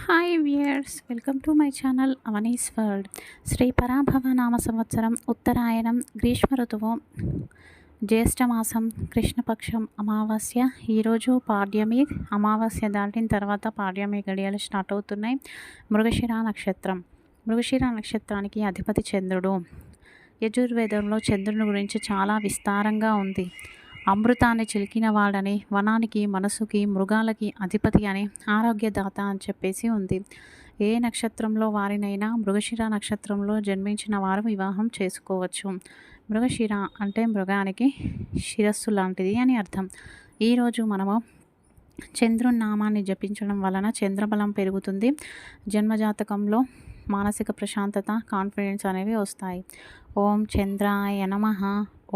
Hi viewers, welcome to my channel అవనీస్ world. Shri Parabhava నామ సంవత్సరం, ఉత్తరాయణం, గ్రీష్మ ఋతువు, జ్యేష్ఠమాసం, కృష్ణపక్షం, అమావాస్య. ఈరోజు పాడ్యమి. అమావాస్య దాటిన తర్వాత పాడ్యమి గడియలు స్టార్ట్ అవుతున్నాయి. మృగశిర నక్షత్రం. మృగశిర నక్షత్రానికి అధిపతి చంద్రుడు. యజుర్వేదంలో చంద్రుని గురించి చాలా విస్తారంగా ఉంది. అమృతాన్ని చిలికినవాడని, వనానికి, మనసుకి, మృగాలకి అధిపతి అని, ఆరోగ్యదాత అని చెప్పేసి ఉంది. ఏ నక్షత్రంలో వారినైనా మృగశిర నక్షత్రంలో జన్మించిన వారు వివాహం చేసుకోవచ్చు. మృగశిర అంటే మృగానికి శిరస్సు లాంటిది అని అర్థం. ఈరోజు మనము చంద్రుని నామాన్ని జపించడం వలన చంద్రబలం పెరుగుతుంది. జన్మజాతకంలో మానసిక ప్రశాంతత, కాన్ఫిడెన్స్ అనేవి వస్తాయి. ఓం చంద్రాయ నమః,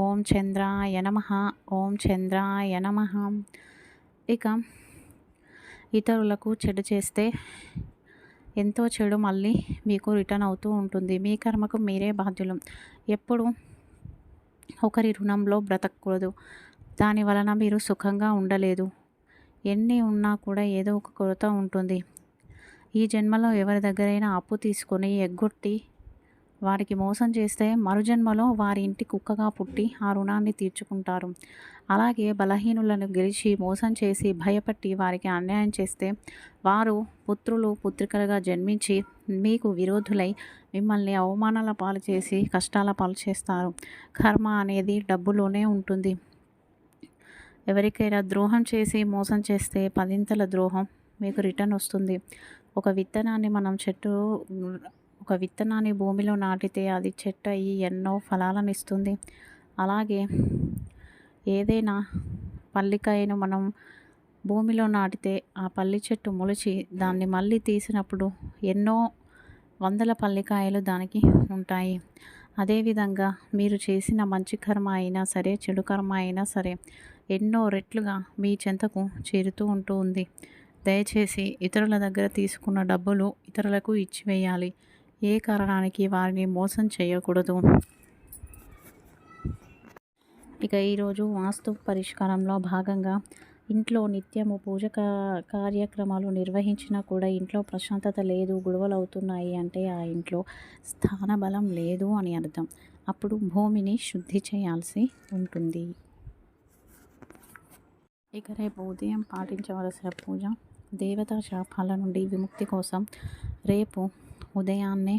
ఓం చంద్రాయ నమః, ఓం చంద్రాయ నమః. ఇక ఇతరులకు చెడు చేస్తే ఎంతో చెడు మళ్ళీ మీకు రిటర్న్ అవుతూ ఉంటుంది. మీ కర్మకు మీరే బాధ్యులు. ఎప్పుడు ఒకరి రుణంలో బ్రతకూడదు. దాని వలన మీరు సుఖంగా ఉండలేదు. ఎన్ని ఉన్నా కూడా ఏదో ఒక కొరత ఉంటుంది. ఈ జన్మలో ఎవరి దగ్గరైనా అప్పు తీసుకొని ఎగ్గొట్టి వారికి మోసం చేస్తే మరుజన్మలో వారి ఇంటి కుక్కగా పుట్టి ఆ రుణాన్ని తీర్చుకుంటారు. అలాగే బలహీనులను గెలిచి మోసం చేసి భయపట్టి వారికి అన్యాయం చేస్తే వారు పుత్రులు పుత్రికలుగా జన్మించి మీకు విరోధులై మిమ్మల్ని అవమానాల పాలు చేసి కష్టాల పాలు చేస్తారు. కర్మ అనేది డబ్బులోనే ఉంటుంది. ఎవరికైనా ద్రోహం చేసి మోసం చేస్తే పదింతల ద్రోహం మీకు రిటర్న్ వస్తుంది. ఒక విత్తనాన్ని భూమిలో నాటితే అది చెట్టు అయ్యి ఎన్నో ఫలాలను ఇస్తుంది. అలాగే ఏదైనా పల్లికాయను మనం భూమిలో నాటితే ఆ పల్లి చెట్టు మొలిచి దాన్ని మళ్ళీ తీసినప్పుడు ఎన్నో వందల పల్లికాయలు దానికి ఉంటాయి. అదేవిధంగా మీరు చేసిన మంచి కర్మ అయినా సరే, చెడు కర్మ అయినా సరే ఎన్నో రెట్లుగా మీ చెంతకు చేరుతూ ఉంటుంది. దయచేసి ఇతరుల దగ్గర తీసుకున్న డబ్బులు ఇతరులకు ఇచ్చివేయాలి. ఏ కారణానికి వారిని మోసం చేయకూడదు. ఇక ఈరోజు వాస్తు పరిష్కారంలో భాగంగా ఇంట్లో నిత్యము పూజ కార్యక్రమాలు నిర్వహించినా కూడా ఇంట్లో ప్రశాంతత లేదు, గొడవలు అవుతున్నాయి అంటే ఆ ఇంట్లో స్థాన బలం లేదు అని అర్థం. అప్పుడు భూమిని శుద్ధి చేయాల్సి ఉంటుంది. ఇక రేపు ఉదయం పాటించవలసిన పూజ, దేవతా శాపాల నుండి విముక్తి కోసం రేపు ఉదయాన్నే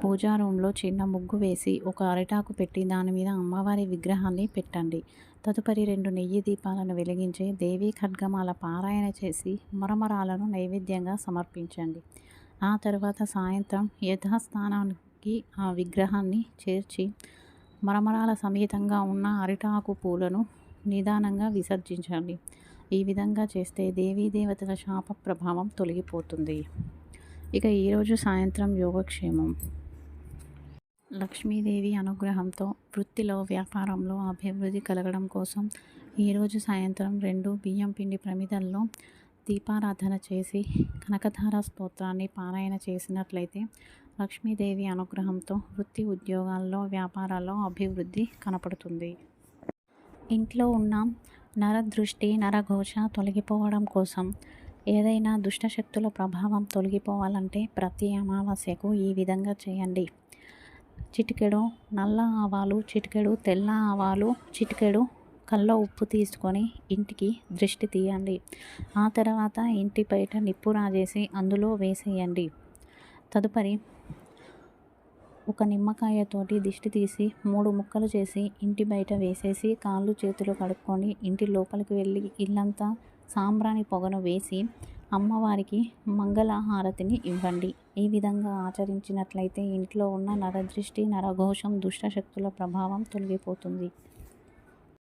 పూజా రూమ్లో చిన్న ముగ్గు వేసి ఒక అరిటాకు పెట్టి దాని మీద అమ్మవారి విగ్రహాన్ని పెట్టండి. తదుపరి 2 నెయ్యి దీపాలను వెలిగించి దేవీ ఖడ్గమాల పారాయణ చేసి మరమరాలను నైవేద్యంగా సమర్పించండి. ఆ తర్వాత సాయంత్రం యథాస్థానానికి ఆ విగ్రహాన్ని చేర్చి మరమరాల సమేతంగా ఉన్న అరిటాకు పూలను నిదానంగా విసర్జించండి. ఈ విధంగా చేస్తే దేవీ దేవతల శాప ప్రభావం తొలగిపోతుంది. ఇక ఈరోజు సాయంత్రం యోగక్షేమం. లక్ష్మీదేవి అనుగ్రహంతో వృత్తిలో, వ్యాపారంలో అభివృద్ధి కలగడం కోసం ఈరోజు సాయంత్రం 2 బియ్యం పిండి ప్రమిదల్లో దీపారాధన చేసి కనకధార స్తోత్రాన్ని పారాయణ చేసినట్లయితే లక్ష్మీదేవి అనుగ్రహంతో వృత్తి, ఉద్యోగాల్లో, వ్యాపారాల్లో అభివృద్ధి కనపడుతుంది. ఇంట్లో ఉన్న నరదృష్టి, నరఘోష తొలగిపోవడం కోసం, ఏదైనా దుష్టశక్తుల ప్రభావం తొలగిపోవాలంటే ప్రతి అమావాస్యకు ఈ విధంగా చేయండి. చిటికెడు నల్ల ఆవాలు, చిటికెడు తెల్ల ఆవాలు, చిటికెడు కల్ల ఉప్పు తీసుకొని ఇంటికి దృష్టి తీయండి. ఆ తర్వాత ఇంటి బయట నిప్పు రాజేసి అందులో వేసేయండి. తదుపరి ఒక నిమ్మకాయతోటి దిష్టి తీసి 3 ముక్కలు చేసి ఇంటి బయట వేసేసి కాళ్ళు చేతులు కడుక్కొని ఇంటి లోపలికి వెళ్ళి ఇల్లంతా సాంబ్రాణి పొగను వేసి అమ్మవారికి మంగళ హారతిని ఇవ్వండి. ఈ విధంగా ఆచరించినట్లయితే ఇంట్లో ఉన్న నరదృష్టి, నరఘోషం, దుష్టశక్తుల ప్రభావం తొలగిపోతుంది.